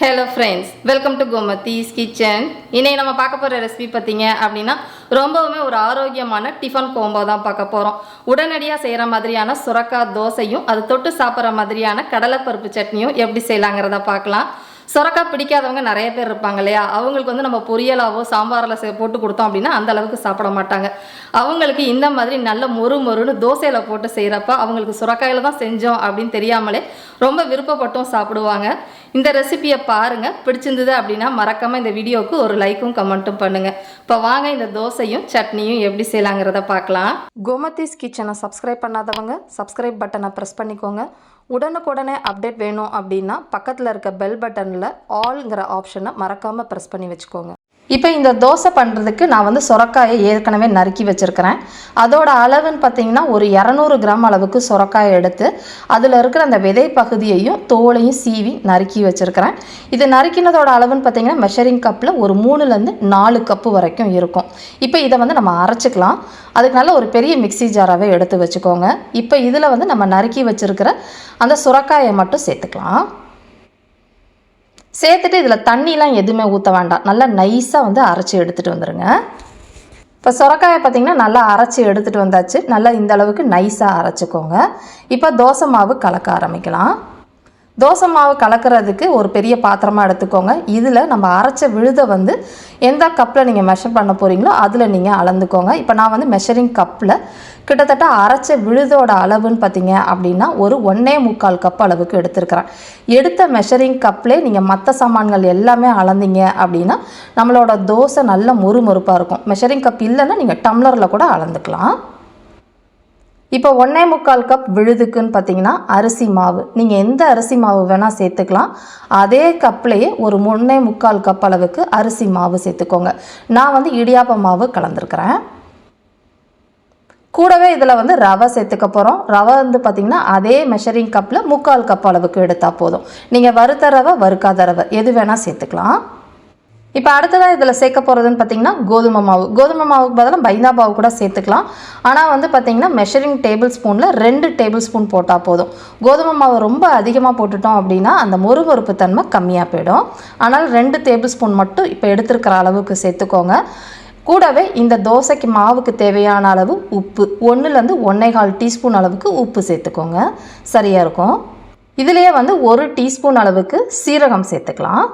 Hello friends, welcome to Gomathi's kitchen. இன்னைக்கு நம்ம பார்க்க போற ரெசிபி பாத்தீங்க அப்படினா ரொம்பவே ஒரு ஆரோக்கியமான டிஃபன் கோம்போ தான் பார்க்க போறோம். உடனடியா செய்யற மாதிரியான சொரக்காய் தோசையும் அது தொட்டு சாப்பிடுற மாதிரியான கடலை பருப்பு சட்னியும் எப்படி செய்யலாம்ங்கறத பார்க்கலாம். சொரக்காய் பிடிக்காதவங்க நிறைய பேர் இருப்பாங்க இல்லையா, அவங்களுக்கு நம்ம பொரியலாவோ சாம்பாரில் போட்டு கொடுத்தோம் அப்படின்னா அந்த அளவுக்கு சாப்பிட மாட்டாங்க. அவங்களுக்கு இந்த மாதிரி நல்ல மொறுன்னு தோசையில் போட்டு செய்கிறப்ப அவங்களுக்கு சொரக்காயில் தான் செஞ்சோம் அப்படின்னு தெரியாமலே ரொம்ப விருப்பப்பட்டும் சாப்பிடுவாங்க. இந்த ரெசிபியை பாருங்கள், பிடிச்சிருந்தது அப்படின்னா மறக்காமல் இந்த வீடியோவுக்கு ஒரு லைக்கும் கமெண்ட்டும் பண்ணுங்கள். இப்போ வாங்க இந்த தோசையும் சட்னியும் எப்படி செய்யலாங்கிறத பார்க்கலாம். கோமதிஸ் கிச்சனை சப்ஸ்கிரைப் பண்ணாதவங்க சப்ஸ்கிரைப் பட்டனை ப்ரெஸ் பண்ணிக்கோங்க. உடனுக்குடனே அப்டேட் வேணும் அப்படின்னா பக்கத்தில் இருக்க பெல் பட்டனில் ஆல்ங்கிற ஆப்ஷனை மறக்காமல் ப்ரெஸ் பண்ணி வச்சுக்கோங்க. இப்போ இந்த தோசை பண்ணுறதுக்கு நான் சொரக்காயை ஏற்கனவே நறுக்கி வச்சுருக்கிறேன். அதோட அளவுன்னு பார்த்தீங்கன்னா ஒரு 200 கிராம் அளவுக்கு சொரக்காயை எடுத்து அதில் இருக்கிற அந்த விதை பகுதியையும் தோலையும் சீவி நறுக்கி வச்சுருக்கிறேன். இது நறுக்கினதோட அளவுன்னு பார்த்தீங்கன்னா மெஷரிங் கப்பில் ஒரு 3லேருந்து 4 கப்பு வரைக்கும் இருக்கும். இப்போ இதை நம்ம அரைச்சிக்கலாம். அதுக்கு நல்ல ஒரு பெரிய மிக்சி ஜாராகவே எடுத்து வச்சுக்கோங்க. இப்போ இதில் நம்ம நறுக்கி வச்சுருக்கிற அந்த சொரக்காயை மட்டும் சேர்த்துக்கலாம். சேர்த்துட்டு இதில் தண்ணிலாம் எதுவுமே ஊற்ற வேண்டாம். நல்லா நைஸாக அரைச்சி எடுத்துகிட்டு வந்துடுங்க. இப்போ சொரக்காயை பார்த்திங்கன்னா நல்லா அரைச்சி எடுத்துகிட்டு வந்தாச்சு. நல்லா இந்த அளவுக்கு நைஸாக அரைச்சிக்கோங்க. இப்போ தோசை மாவு கலக்க ஆரம்பிக்கலாம். தோசை மாவு கலக்கிறதுக்கு ஒரு பெரிய பாத்திரமாக எடுத்துக்கோங்க. இதில் நம்ம அரைச்ச விழுதை எந்த கப்பில் நீங்கள் மெஷர் பண்ண போகிறீங்களோ அதில் நீங்கள் அளந்துக்கோங்க. இப்போ நான் மெஷரிங் கப்பில் கிட்டத்தட்ட அரைச்ச விழுதோட அளவுன்னு பார்த்தீங்க அப்படின்னா ஒரு 1.25 கப் அளவுக்கு எடுத்துருக்கிறேன். எடுத்த மெஷரிங் கப்லேயே நீங்கள் மற்ற சாமான்கள் எல்லாமே அளந்தீங்க அப்படின்னா நம்மளோட தோசை நல்ல மொறுமொறுப்பாக இருக்கும். மெஷரிங் கப் இல்லைன்னா நீங்கள் டம்ளரில் கூட அளந்துக்கலாம். இப்போ 1.25 கப் விழுதுக்குன்னு பார்த்தீங்கன்னா அரிசி மாவு நீங்கள் எந்த அரிசி மாவு வேணால் சேர்த்துக்கலாம். அதே கப்லேயே ஒரு 1.25 கப் அளவுக்கு அரிசி மாவு சேர்த்துக்கோங்க. நான் இடியாப்ப மாவு கலந்துருக்கிறேன். கூடவே இதில் ரவை சேர்த்துக்க போகிறோம். ரவை பார்த்திங்கன்னா அதே மெஷரிங் கப்பில் 3/4 கப் அளவுக்கு எடுத்தால் போதும். நீங்கள் வறுத்த ரவை வறுக்காத ரவை எது வேணால் சேர்த்துக்கலாம். இப்போ அடுத்ததாக இதில் சேர்க்க போகிறதுன்னு பார்த்தீங்கன்னா கோதுமை மாவு. கோதுமை மாவுக்கு பதிலாக பைந்தா மாவு கூட சேர்த்துக்கலாம். ஆனால் பார்த்தீங்கன்னா மெஷரிங் டேபிள் ஸ்பூனில் 2 டேபிள் ஸ்பூன் போட்டால் போதும். கோதுமை மாவு ரொம்ப அதிகமாக போட்டுட்டோம் அப்படின்னா அந்த மொறுமொறுப்பு தன்மை கம்மியாக போயிடும். ஆனால் 2 டேபிள் ஸ்பூன் மட்டும் இப்போ எடுத்துருக்கிற அளவுக்கு சேர்த்துக்கோங்க. கூடவே இந்த தோசைக்கு மாவுக்கு தேவையான அளவு உப்பு 1லேருந்து 1.25 டீஸ்பூன் அளவுக்கு உப்பு சேர்த்துக்கோங்க. சரியாக இருக்கும். இதுலேயே 1 டீஸ்பூன் அளவுக்கு சீரகம் சேர்த்துக்கலாம்.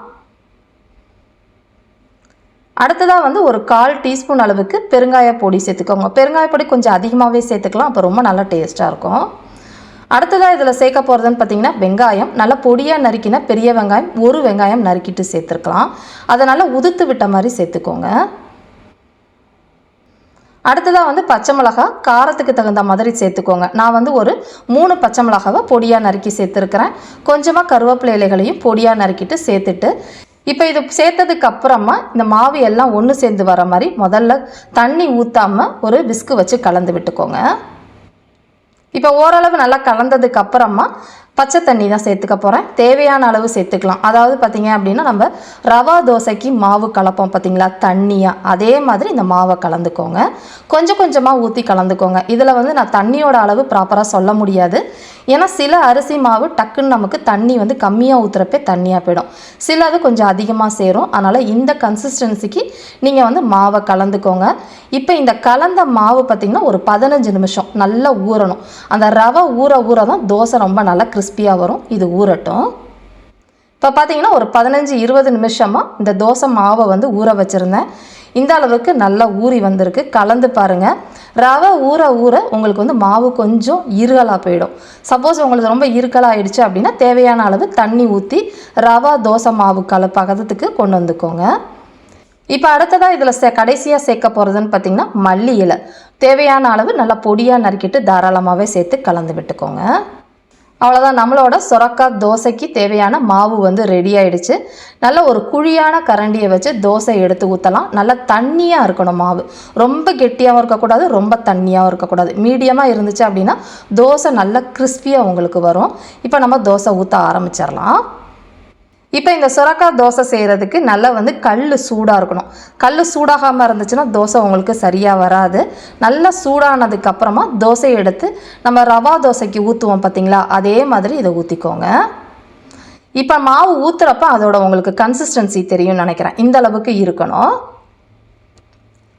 அடுத்ததாக ஒரு 1/4 டீஸ்பூன் அளவுக்கு பெருங்காய பொடி சேர்த்துக்கோங்க. பெருங்காய பொடி கொஞ்சம் அதிகமாகவே சேர்த்துக்கலாம், அப்போ ரொம்ப நல்லா டேஸ்ட்டாக இருக்கும். அடுத்ததாக இதில் சேர்க்க போகிறதுன்னு பார்த்தீங்கன்னா வெங்காயம் நல்லா பொடியாக நறுக்கின பெரிய வெங்காயம் 1 வெங்காயம் நறுக்கிட்டு சேர்த்துருக்கலாம். அதை நல்லா உதுத்து விட்ட மாதிரி சேர்த்துக்கோங்க. அடுத்ததாக பச்சை மிளகா காரத்துக்கு தகுந்த மாதிரி சேர்த்துக்கோங்க. நான் ஒரு 3 பச்சை மிளகாவை பொடியாக நறுக்கி சேர்த்துருக்கிறேன். கொஞ்சமாக கருவேப்பிலை இலைகளையும் பொடியாக நறுக்கிட்டு சேர்த்துட்டு இப்போ இது சேர்த்ததுக்கு அப்புறமா இந்த மாவு எல்லாம் ஒன்று சேர்ந்து வர மாதிரி முதல்ல தண்ணி ஊற்றாமல் ஒரு விஸ்கு வச்சு கலந்து விட்டுக்கோங்க. இப்போ ஓரளவு நல்லா கலந்ததுக்கு அப்புறமா பச்சை தண்ணி தான் சேர்த்துக்க போகிறேன். தேவையான அளவு சேர்த்துக்கலாம். அதாவது பார்த்திங்க அப்படின்னா நம்ம ரவா தோசைக்கு மாவு கலப்போம் பார்த்திங்களா தண்ணியாக, அதே மாதிரி இந்த மாவை கலந்துக்கோங்க. கொஞ்சம் கொஞ்சமாக ஊற்றி கலந்துக்கோங்க. இதில் நான் தண்ணியோட அளவு ப்ராப்பராக சொல்ல முடியாது. ஏன்னா சில அரிசி மாவு டக்குன்னு நமக்கு தண்ணி கம்மியாக ஊற்றுறப்பே தண்ணியாக போயிடும், சிலது கொஞ்சம் அதிகமாக சேரும். அதனால் இந்த கன்சிஸ்டன்சிக்கு நீங்கள் மாவை கலந்துக்கோங்க. இப்போ இந்த கலந்த மாவு பார்த்திங்கன்னா ஒரு 15 நிமிஷம் நல்லா ஊறணும். அந்த ரவை ஊற தான் தோசை ரொம்ப நல்லா கிறிஸ்பியாக வரும். இது ஊறட்டும். இப்போ பார்த்தீங்கன்னா ஒரு 15-20 நிமிஷமாக இந்த தோசை மாவை ஊற வச்சுருந்தேன். இந்த அளவுக்கு நல்லா ஊறி வந்திருக்கு. கலந்து பாருங்கள். ரவை ஊற உங்களுக்கு மாவு கொஞ்சம் இருகலாக போயிடும். சப்போஸ் உங்களுக்கு ரொம்ப இருகலாக ஆயிடுச்சு அப்படின்னா தேவையான அளவு தண்ணி ஊற்றி ரவா தோசை மாவு பதத்துக்கு கொண்டு வந்துக்கோங்க. இப்போ அடுத்ததாக இதில் கடைசியாக சேர்க்க போகிறதுன்னு பார்த்திங்கன்னா மல்லி இலை தேவையான அளவு நல்லா பொடியாக நறுக்கிட்டு தாராளமாகவே சேர்த்து கலந்து விட்டுக்கோங்க. அவ்வளோதான், நம்மளோட சொரக்காய் தோசைக்கு தேவையான மாவு ரெடி ஆகிடுச்சு. நல்ல ஒரு குழியான கரண்டியை வச்சு தோசை எடுத்து ஊற்றலாம். நல்லா தண்ணியாக இருக்கணும் மாவு, ரொம்ப கெட்டியாகவும் இருக்கக்கூடாது, ரொம்ப தண்ணியாகவும் இருக்கக்கூடாது. மீடியமாக இருந்துச்சு அப்படின்னா தோசை நல்லா கிறிஸ்பியாக உங்களுக்கு வரும். இப்போ நம்ம தோசை ஊற்ற ஆரம்பிச்சிடலாம். இப்போ இந்த சொரக்காய் தோசை செய்கிறதுக்கு நல்லா கல் சூடாக இருக்கணும். கல் சூடாகாமல் இருந்துச்சுன்னா தோசை உங்களுக்கு சரியாக வராது. நல்லா சூடானதுக்கப்புறமா தோசையை எடுத்து நம்ம ரவா தோசைக்கு ஊற்றுவோம் பார்த்திங்களா, அதே மாதிரி இதை ஊற்றிக்கோங்க. இப்போ மாவு ஊற்றுறப்ப அதோட உங்களுக்கு கன்சிஸ்டன்சி தெரியும்னு நினைக்கிறேன். இந்த அளவுக்கு இருக்கணும்.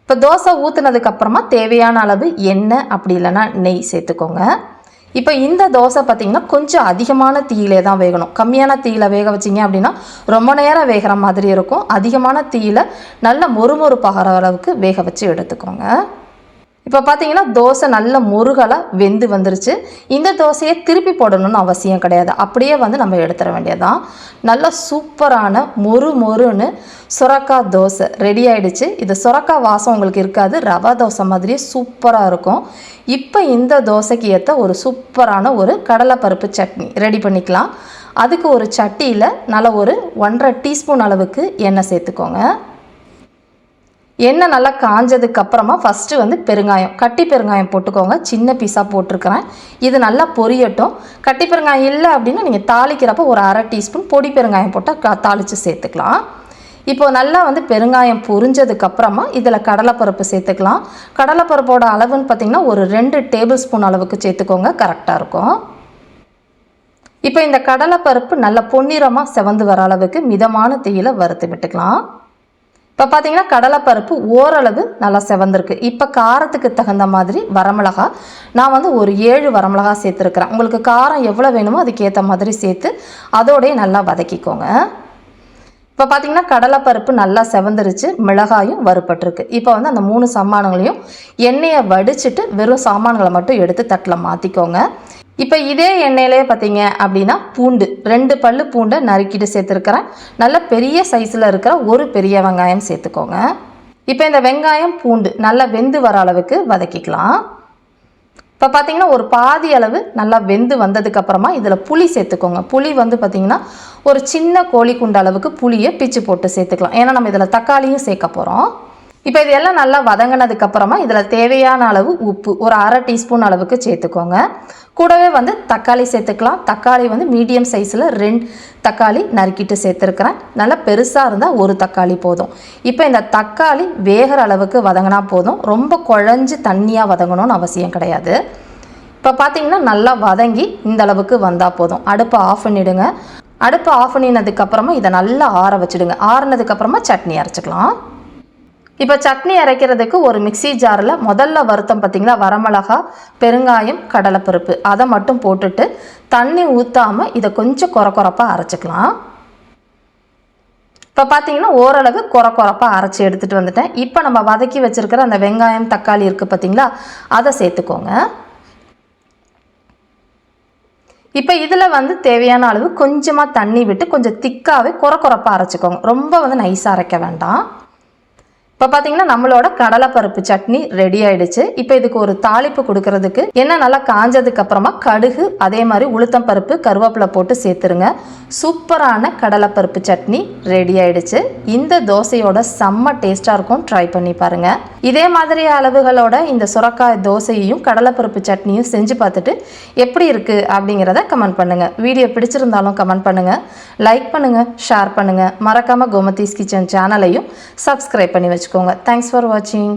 இப்போ தோசை ஊற்றுனதுக்கப்புறமா தேவையான அளவு எண்ணெய் அப்படி இல்லைன்னா நெய் சேர்த்துக்கோங்க. இப்போ இந்த தோசை பார்த்திங்கன்னா கொஞ்சம் அதிகமான தீயிலே தான் வேகணும். கம்மியான தீயில வேக வச்சிங்க அப்படின்னா ரொம்ப நேரம் வேகிற மாதிரி இருக்கும். அதிகமான தீயில நல்ல மொறுமொறுப்பாகிற அளவுக்கு வேக வச்சு எடுத்துக்கோங்க. இப்போ பார்த்தீங்கன்னா தோசை நல்ல முருகலாக வெந்து வந்துருச்சு. இந்த தோசையை திருப்பி போடணும்னு அவசியம் கிடையாது. அப்படியே வந்து நம்ம எடுத்துட வேண்டியதான். நல்ல சூப்பரான மொறுன்னு சுரக்காய் தோசை ரெடி ஆகிடுச்சு. இது சுரக்காய் வாசம் உங்களுக்கு இருக்காது. ரவா தோசை மாதிரியே சூப்பராக இருக்கும். இப்போ இந்த தோசைக்கு ஏற்ற ஒரு சூப்பரான ஒரு கடலைப்பருப்பு சட்னி ரெடி பண்ணிக்கலாம். அதுக்கு ஒரு சட்டியில் நல்ல ஒரு 1.5 டீஸ்பூன் அளவுக்கு எண்ணெய் சேர்த்துக்கோங்க. எண்ணெய் நல்லா காஞ்சதுக்கப்புறமா ஃபஸ்ட்டு வந்து பெருங்காயம், கட்டி பெருங்காயம் போட்டுக்கோங்க. சின்ன பீஸாக போட்டிருக்கிறேன். இது நல்லா பொரியட்டும். கட்டி பெருங்காயம் இல்லை அப்படின்னா நீங்கள் தாளிக்கிறப்ப ஒரு 1/2 டீஸ்பூன் பொடி பெருங்காயம் போட்டால் தாளித்து சேர்த்துக்கலாம். இப்போ நல்லா வந்து பெருங்காயம் பொரிஞ்சதுக்கப்புறமா இதில் கடலைப்பருப்பு சேர்த்துக்கலாம். கடலைப்பருப்போட அளவுன்னு பார்த்திங்கன்னா ஒரு 2 டேபிள் ஸ்பூன் அளவுக்கு சேர்த்துக்கோங்க, கரெக்டாக இருக்கும். இப்போ இந்த கடலைப்பருப்பு நல்லா பொன்னிறமாக செவந்து வர அளவுக்கு மிதமான தீயில வறுத்து விட்டுக்கலாம். இப்போ பார்த்தீங்கன்னா கடலைப்பருப்பு ஓரளவு நல்லா செவந்திருக்கு. இப்போ காரத்துக்கு தகுந்த மாதிரி வரமிளகா நான் வந்து ஒரு 7 வரமிளகா சேர்த்துருக்குறேன். உங்களுக்கு காரம் எவ்வளோ வேணுமோ அதுக்கேற்ற மாதிரி சேர்த்து அதோடய நல்லா வதக்கிக்கோங்க. இப்போ பார்த்தீங்கன்னா கடலைப்பருப்பு நல்லா செவந்துருச்சு, மிளகாயும் வறுப்பட்டிருக்கு. இப்போ வந்து அந்த 3 சாமான்களையும் எண்ணெயை வடிச்சிட்டு வெறும் சாமான்களை மட்டும் எடுத்து தட்டில் மாற்றிக்கோங்க. இப்போ இதே எண்ணெயிலே பார்த்தீங்க அப்படின்னா பூண்டு 2 பல்லு பூண்டை நறுக்கிட்டு சேர்த்துருக்கிறேன். நல்ல பெரிய சைஸில் இருக்கிற ஒரு பெரிய வெங்காயம் சேர்த்துக்கோங்க. இப்போ இந்த வெங்காயம் பூண்டு நல்லா வெந்து வர அளவுக்கு வதக்கிக்கலாம். இப்போ பார்த்தீங்கன்னா ஒரு பாதி அளவு நல்லா வெந்து வந்ததுக்கப்புறமா இதில் புளி சேர்த்துக்கோங்க. புளி வந்து பார்த்திங்கன்னா ஒரு சின்ன கோழி குண்டு அளவுக்கு புளியை பிச்சு போட்டு சேர்த்துக்கலாம். ஏன்னா நம்ம இதில் தக்காளியும் சேர்க்க போகிறோம். இப்போ இதெல்லாம் நல்லா வதங்கினதுக்கப்புறமா இதில் தேவையான அளவு உப்பு ஒரு 1/2 டீஸ்பூன் அளவுக்கு சேர்த்துக்கோங்க. கூடவே வந்து தக்காளி சேர்த்துக்கலாம். தக்காளி வந்து மீடியம் சைஸில் 2 தக்காளி நறுக்கிட்டு சேர்த்துருக்குறேன். நல்லா பெருசாக இருந்தால் ஒரு தக்காளி போதும். இப்போ இந்த தக்காளி வேகிற அளவுக்கு வதங்கினா போதும். ரொம்ப குழஞ்சி தண்ணியாக வதங்கணும்னு அவசியம் கிடையாது. இப்போ பார்த்தீங்கன்னா நல்லா வதங்கி இந்த அளவுக்கு வந்தால் போதும். அடுப்பை ஆஃப் பண்ணிவிடுங்க. அடுப்பை ஆஃப் பண்ணினதுக்கப்புறமா இதை நல்லா ஆற வச்சுடுங்க. ஆறினதுக்கப்புறமா சட்னி அரைச்சிக்கலாம். இப்போ சட்னி அரைக்கிறதுக்கு ஒரு மிக்சி ஜாரில் முதல்ல வறுத்தம் பார்த்திங்களா வரமிளகா, பெருங்காயம், கடலைப்பருப்பு அதை மட்டும் போட்டுட்டு தண்ணி ஊற்றாமல் இதை கொஞ்சம் கொரப்பாக அரைச்சிக்கலாம். இப்போ பார்த்தீங்கன்னா ஓரளவு கொரப்பாக அரைச்சி எடுத்துகிட்டு வந்துட்டேன். இப்போ நம்ம வதக்கி வச்சுருக்கிற அந்த வெங்காயம் தக்காளி இருக்குது பார்த்திங்களா, அதை சேர்த்துக்கோங்க. இப்போ இதில் வந்து தேவையான அளவு கொஞ்சமாக தண்ணி விட்டு கொஞ்சம் திக்காகவே கொரப்பாக அரைச்சிக்கோங்க. ரொம்ப வந்து நைஸாக அரைக்க வேண்டாம். இப்போ பார்த்தீங்கன்னா நம்மளோட கடலைப்பருப்பு சட்னி ரெடி ஆயிடுச்சு. இப்போ இதுக்கு ஒரு தாளிப்பு கொடுக்கறதுக்கு எண்ணெய் நல்லா காஞ்சதுக்கு அப்புறமா கடுகு அதே மாதிரி உளுத்தம் பருப்பு கருவேப்பிலை போட்டு சேர்த்துருங்க. சூப்பரான கடலைப்பருப்பு சட்னி ரெடி ஆயிடுச்சு. இந்த தோசையோட செம்ம டேஸ்ட்டாக இருக்கும், ட்ரை பண்ணி பாருங்க. இதே மாதிரி அளவுகளோட இந்த சுரக்காய் தோசையையும் கடலைப்பருப்பு சட்னியும் செஞ்சு பார்த்துட்டு எப்படி இருக்கு அப்படிங்கிறத கமெண்ட் பண்ணுங்க. வீடியோ பிடிச்சிருந்தாலும் கமெண்ட் பண்ணுங்க, லைக் பண்ணுங்க, ஷேர் பண்ணுங்க. மறக்காம கோமதிஸ் கிச்சன் சேனலையும் சப்ஸ்கிரைப் பண்ணி வச்சுக்கோங்க. Thanks for watching.